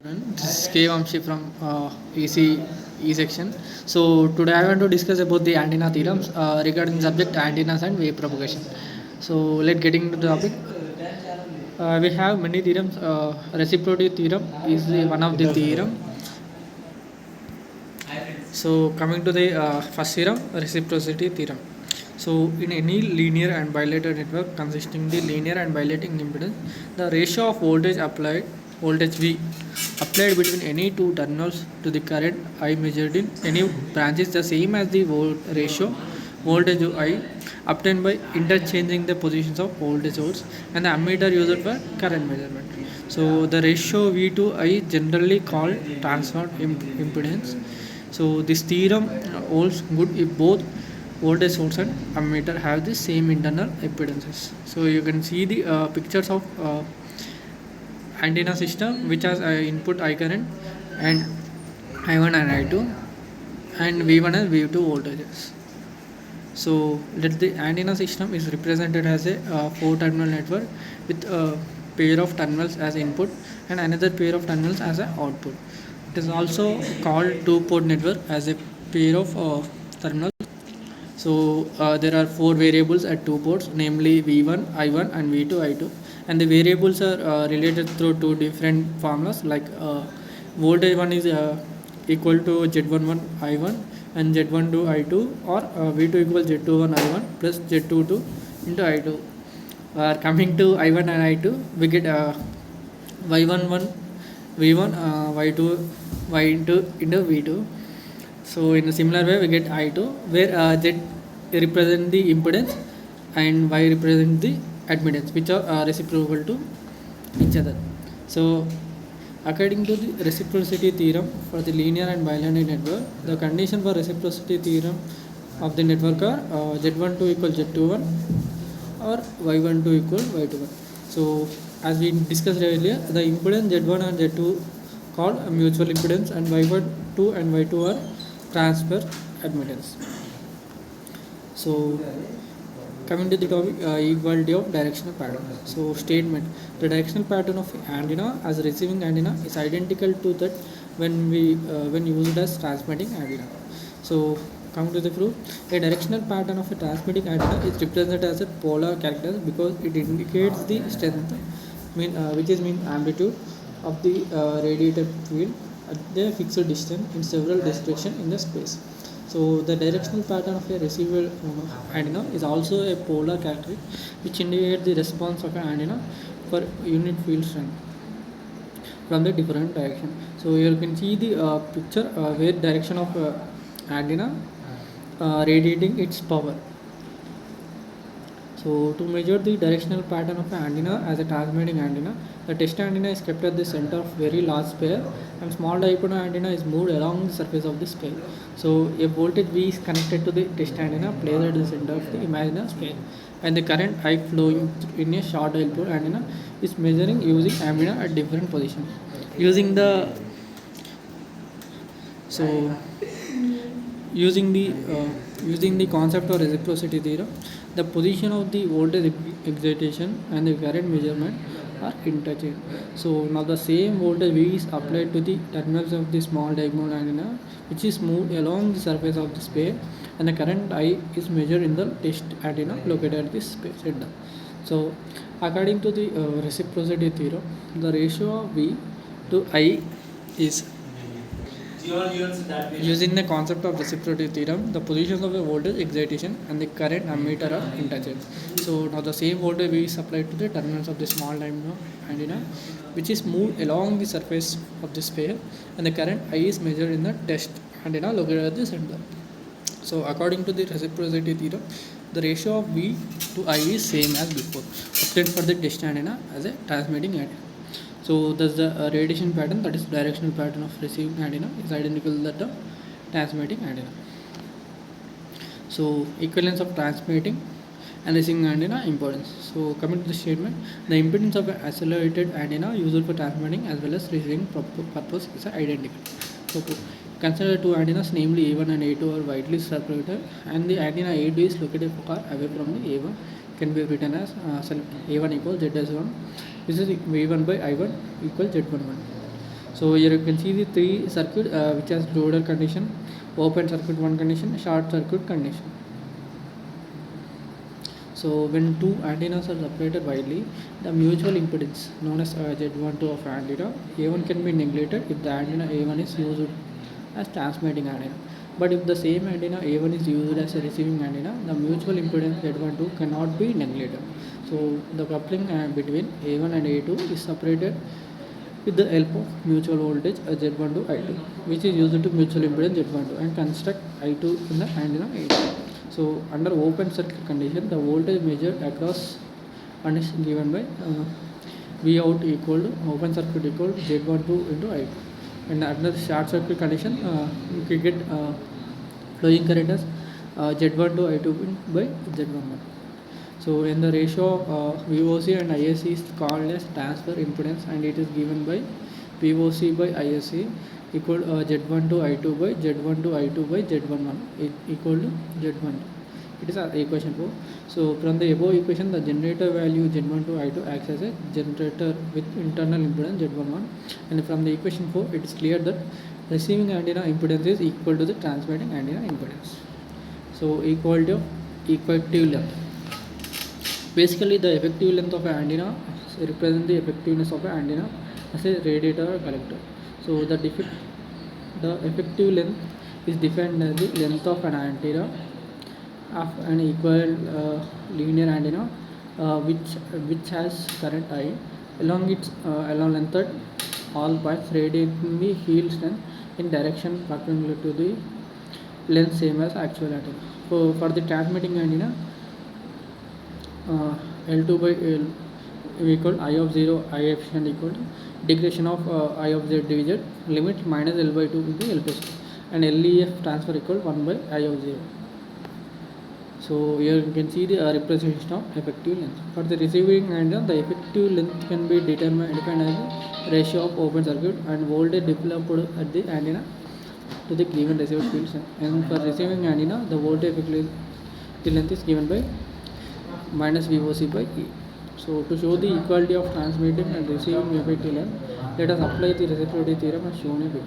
This is K Vamshi from EC E section. So today I want to discuss about the antenna theorems regarding subject antennas and wave propagation. So let's get into the topic. We have many theorems. Reciprocity theorem is one of the theorem. So coming to the first theorem, reciprocity theorem. So in any linear and bilateral network consisting the linear and bilating impedance, the ratio of voltage V applied between any two terminals to the current I measured in any branch is the same as the ratio voltage I obtained by interchanging the positions of voltage source and the ammeter used for current measurement. So the ratio V to I generally called transfer impedance. So this theorem holds good if both voltage source and ammeter have the same internal impedances. So you can see the pictures of antenna system which has input I current and I1 and I2 and V1 and V2 voltages. So let the antenna system is represented as a four terminal network with a pair of terminals as input and another pair of terminals as an output. It is also called two port network as a pair of terminals. So there are four variables at two ports, namely V1, I1 and V2, I2, and the variables are related through two different formulas like voltage one is equal to Z11 I1 and Z12 I2 or V2 equals Z21 I1 plus Z22 into I2. Coming to I1 and I2, we get Y11 V1 Y2 Y2 into V2. So in a similar way we get I2 where Z represent the impedance and Y represent the admittance which are reciprocal to each other. So according to the reciprocity theorem for the linear and bilinear network, the condition for reciprocity theorem of the network are Z12 equal Z21 or Y12 equal Y21. So as we discussed earlier, the impedance Z1 and Z2 called a mutual impedance and Y12 and Y2 are transfer admittance. So coming to the topic, equality of directional pattern. So statement: the directional pattern of antenna as receiving antenna is identical to that when used as transmitting antenna. So coming to the proof, a directional pattern of a transmitting antenna is represented as a polar character because it indicates the strength, which is mean amplitude of the radiated field at the fixed distance in several directions in the space. So the directional pattern of a receiver antenna is also a polar characteristic which indicates the response of an antenna for unit field strength from the different direction. So here you can see the picture where direction of antenna radiating its power. So to measure the directional pattern of an antenna as a transmitting antenna, the test antenna is kept at the center of very large sphere and small dipole antenna is moved along the surface of the sphere. So a voltage V is connected to the test antenna placed at the center of the imaginary sphere and the current I flowing in a short dipole antenna is measuring using ammeter at different positions. Using the so using the concept of reciprocity theorem, the position of the voltage excitation and the current measurement are interchanged. So now the same voltage V is applied to the terminals of the small dipole antenna, which is moved along the surface of the sphere, and the current I is measured in the test antenna located at the space center. So according to the reciprocity theorem, the ratio of V to I is using the concept of reciprocity theorem, the positions of the voltage excitation and the current ammeter are interchanged. So now the same voltage V is applied to the terminals of the small diameter antenna, which is moved along the surface of the sphere, and the current I is measured in the test antenna located at the center. So according to the reciprocity theorem, the ratio of V to I is same as before, obtained for the test antenna as a transmitting antenna. So thus the radiation pattern, that is directional pattern of receiving antenna, is identical to that of transmitting antenna. So equivalence of transmitting and receiving antenna impedance. So coming to the statement, the impedance of an accelerated antenna used for transmitting as well as receiving purpose is identical. So consider two antennas, namely A1 and A2 are widely separated, and the antenna A2 is located far away from the A1. Can be written as A1 equals Z1. This is V1 by I1 equals Z11. So here you can see the three circuit which has loader condition, open circuit one condition, short circuit condition. So when two antennas are separated widely, the mutual impedance known as Z12 of antenna A1 can be neglected if the antenna A1 is used as transmitting antenna. But if the same antenna A1 is used as a receiving antenna, the mutual impedance Z12 cannot be neglected. So the coupling between A1 and A2 is separated with the help of mutual voltage Z12 I2, which is used to mutual impedance Z12 and construct I2 in the antenna A2. So under open circuit condition, the voltage measured across and is given by V out equal to open circuit equal to Z12 into I2. And under short circuit condition, you can get flowing current as Z12 I2 by Z11. So in the ratio of VOC and ISC is called as transfer impedance, and it is given by VOC by ISC equal Z1 to I2 by Z1 to I2 by Z11 equal to Z12. It is equation 4. So from the above equation, the generator value Z1 to I2 acts as a generator with internal impedance Z11, and from the equation 4, it is clear that receiving antenna impedance is equal to the transmitting antenna impedance. So equality of effective length. Basically, the effective length of an antenna represents the effectiveness of an antenna as a radiator or collector. So the effective length is defined as the length of an antenna of an equal linear antenna which has current I along its along length all points radiating the field strength in direction perpendicular to the length same as actual antenna. So for the transmitting antenna, L2 by L equal I of 0 I efficient equal to integration of I of z dz limit minus L by 2 into L plus 2, and LEF transfer equal 1 by I of 0. So here you can see the representation of effective length. For the receiving antenna, the effective length can be defined as the ratio of open circuit and voltage developed at the antenna to the given received field strength. And for receiving antenna, the voltage effective length is given by minus VOC by E. So to show the equality of transmitting and receiving effective length, let us apply the reciprocity theorem as shown here.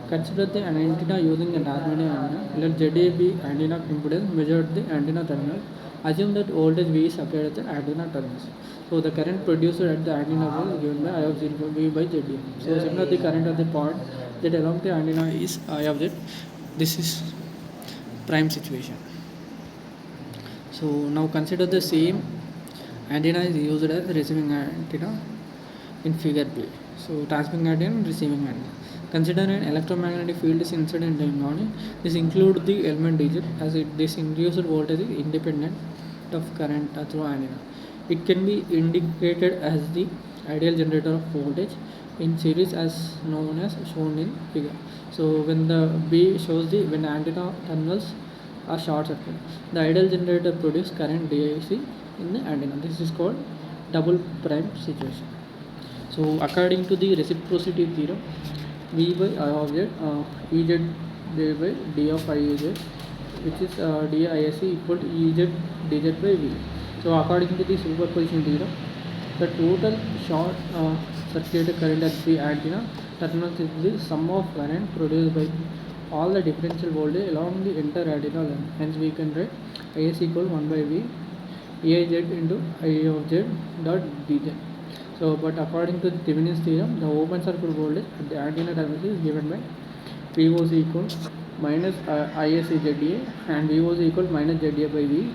Consider the antenna using a transmitting antenna. Let ZA be antenna impedance measured at the antenna terminal. Assume that voltage V is applied at the antenna terminals. So the current produced at the antenna is given by I of 0 V by ZA. So similarly, the current at the point that along the antenna is I of Z. This is prime situation. So now consider the same antenna is used as receiving antenna in figure B. So transmitting antenna and receiving antenna. Consider an electromagnetic field is incident on it. This includes the element digit as this induced voltage is independent of current through antenna. It can be indicated as the ideal generator of voltage in series as known as shown in figure. So when the B shows the when antenna terminals are short circuit, the ideal generator produces current DIC in the antenna. This is called double prime situation. So according to the reciprocity theorem, V by I of Z, Ez by d of Iz, which is DISC equal to Ez dz by V. So according to the superposition theorem, the total short circuit current at the antenna terminals is the sum of current produced by all the differential voltage along the entire antenna length. Hence we can write Is equal 1 by V Aiz into I of Z dot dz. So but according to the Thevenin's theorem, the open circuit voltage at the antenna terminal is given by VOC equal minus ISC ZA and VOC equal minus ZA by V.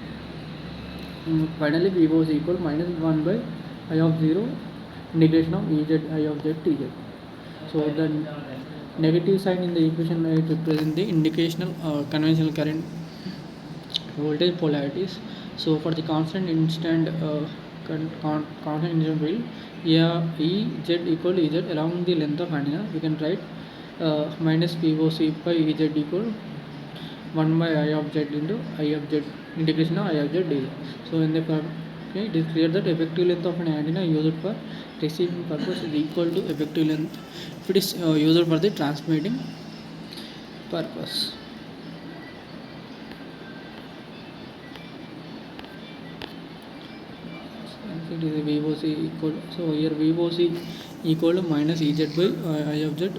Finally VOC equal minus 1 by I of 0 integration of Ez I of Z tz. So the negative sign in the equation represent the indicational conventional current voltage polarities. So for the constant instant constant instant field, Ez equal to Ez along the length of antenna, we can write minus VOC by Ez equal 1 by I of Z into I of Z integration of I of Z dz. So in the it is clear that effective length of an antenna used for receiving purpose is equal to effective length if it is used for the transmitting purpose. It is VOC equal, so here VOC equal to minus Ez by I of z